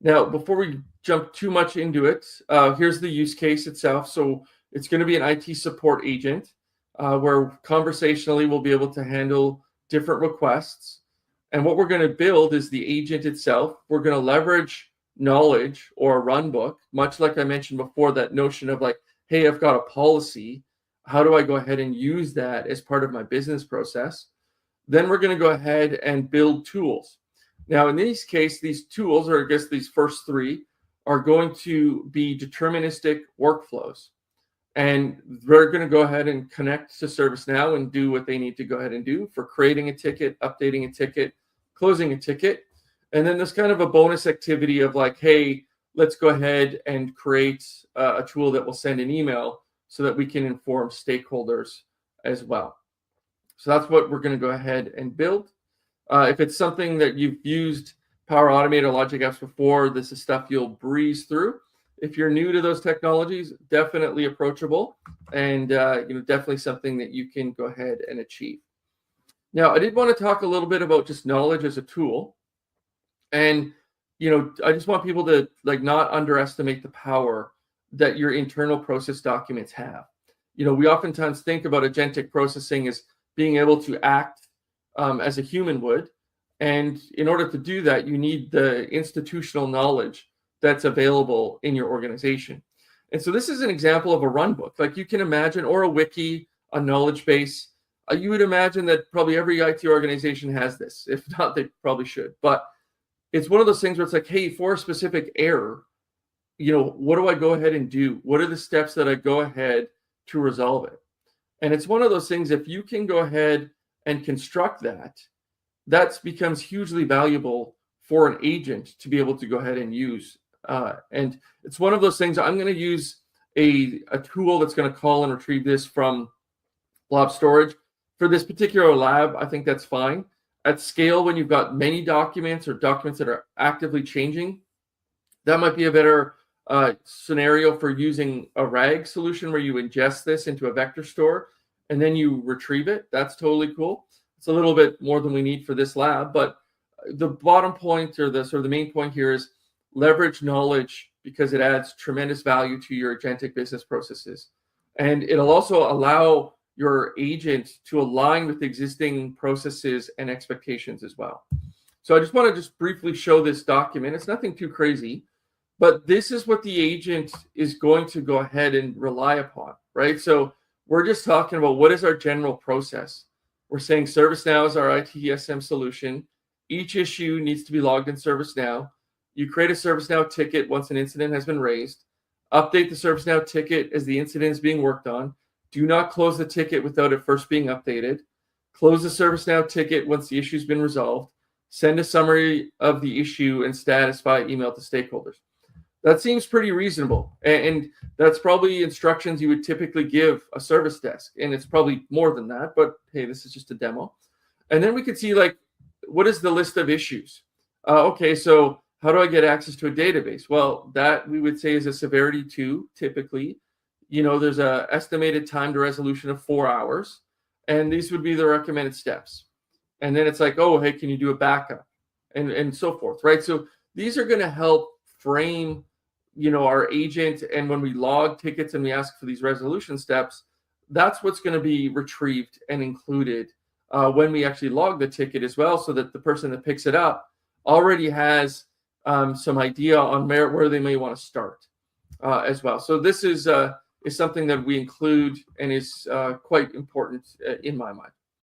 Now, before we jump too much into it, here's the use case itself. So it's going to be an IT support agent where conversationally we'll be able to handle different requests. And what we're going to build is the agent itself. We're going to leverage knowledge or a runbook, much like I mentioned before, that notion of like, hey, I've got a policy. How do I go ahead and use that as part of my business process? Then we're going to go ahead and build tools. Now, in this case, these tools, or I guess these first three, are going to be deterministic workflows. And they're going to go ahead and connect to ServiceNow and do what they need to go ahead and do for creating a ticket, updating a ticket, closing a ticket. And then there's kind of a bonus activity of like, hey, let's go ahead and create a tool that will send an email so that we can inform stakeholders as well. So that's what we're going to go ahead and build. If it's something that you've used Power Automate or Logic Apps before, this is stuff you'll breeze through. If you're new to those technologies, definitely approachable and definitely something that you can go ahead and achieve. Now, I did want to talk a little bit about just knowledge as a tool. And, I just want people to not underestimate the power that your internal process documents have. We oftentimes think about agentic processing as being able to act as a human would. And in order to do that, you need the institutional knowledge that's available in your organization. And so this is an example of a runbook. Like you can imagine, or a wiki, a knowledge base. You would imagine that probably every IT organization has this. If not, they probably should. But it's one of those things where it's like, hey, for a specific error, what do I go ahead and do? What are the steps that I go ahead to resolve it? And it's one of those things, if you can go ahead and construct that becomes hugely valuable for an agent to be able to go ahead and use. And it's one of those things. I'm going to use a tool that's going to call and retrieve this from blob storage. For this particular lab, I think that's fine. At scale, when you've got many documents or documents that are actively changing, that might be a better scenario for using a RAG solution where you ingest this into a vector store and then you retrieve it. That's totally cool. It's a little bit more than we need for this lab, but the bottom point, or the main point here, is leverage knowledge because it adds tremendous value to your agentic business processes. And it'll also allow your agent to align with existing processes and expectations as well. So I just want to briefly show this document. It's nothing too crazy, but this is what the agent is going to go ahead and rely upon, right? So we're just talking about what is our general process. We're saying ServiceNow is our ITSM solution. Each issue needs to be logged in ServiceNow. You create a ServiceNow ticket once an incident has been raised. Update the ServiceNow ticket as the incident is being worked on. Do not close the ticket without it first being updated. Close the ServiceNow ticket once the issue has been resolved. Send a summary of the issue and status via email to stakeholders. That seems pretty reasonable. And that's probably instructions you would typically give a service desk. And it's probably more than that, but hey, this is just a demo. And then we could see what is the list of issues? Okay, so how do I get access to a database? Well, that we would say is a severity 2, typically. There's a estimated time to resolution of 4 hours, and these would be the recommended steps. And then it's like, oh, hey, can you do a backup? And so forth, right? So these are going to help frame, our agent. And when we log tickets and we ask for these resolution steps, that's what's going to be retrieved and included when we actually log the ticket as well, so that the person that picks it up already has some idea on where they may want to start as well. So this is something that we include and is quite important in my mind.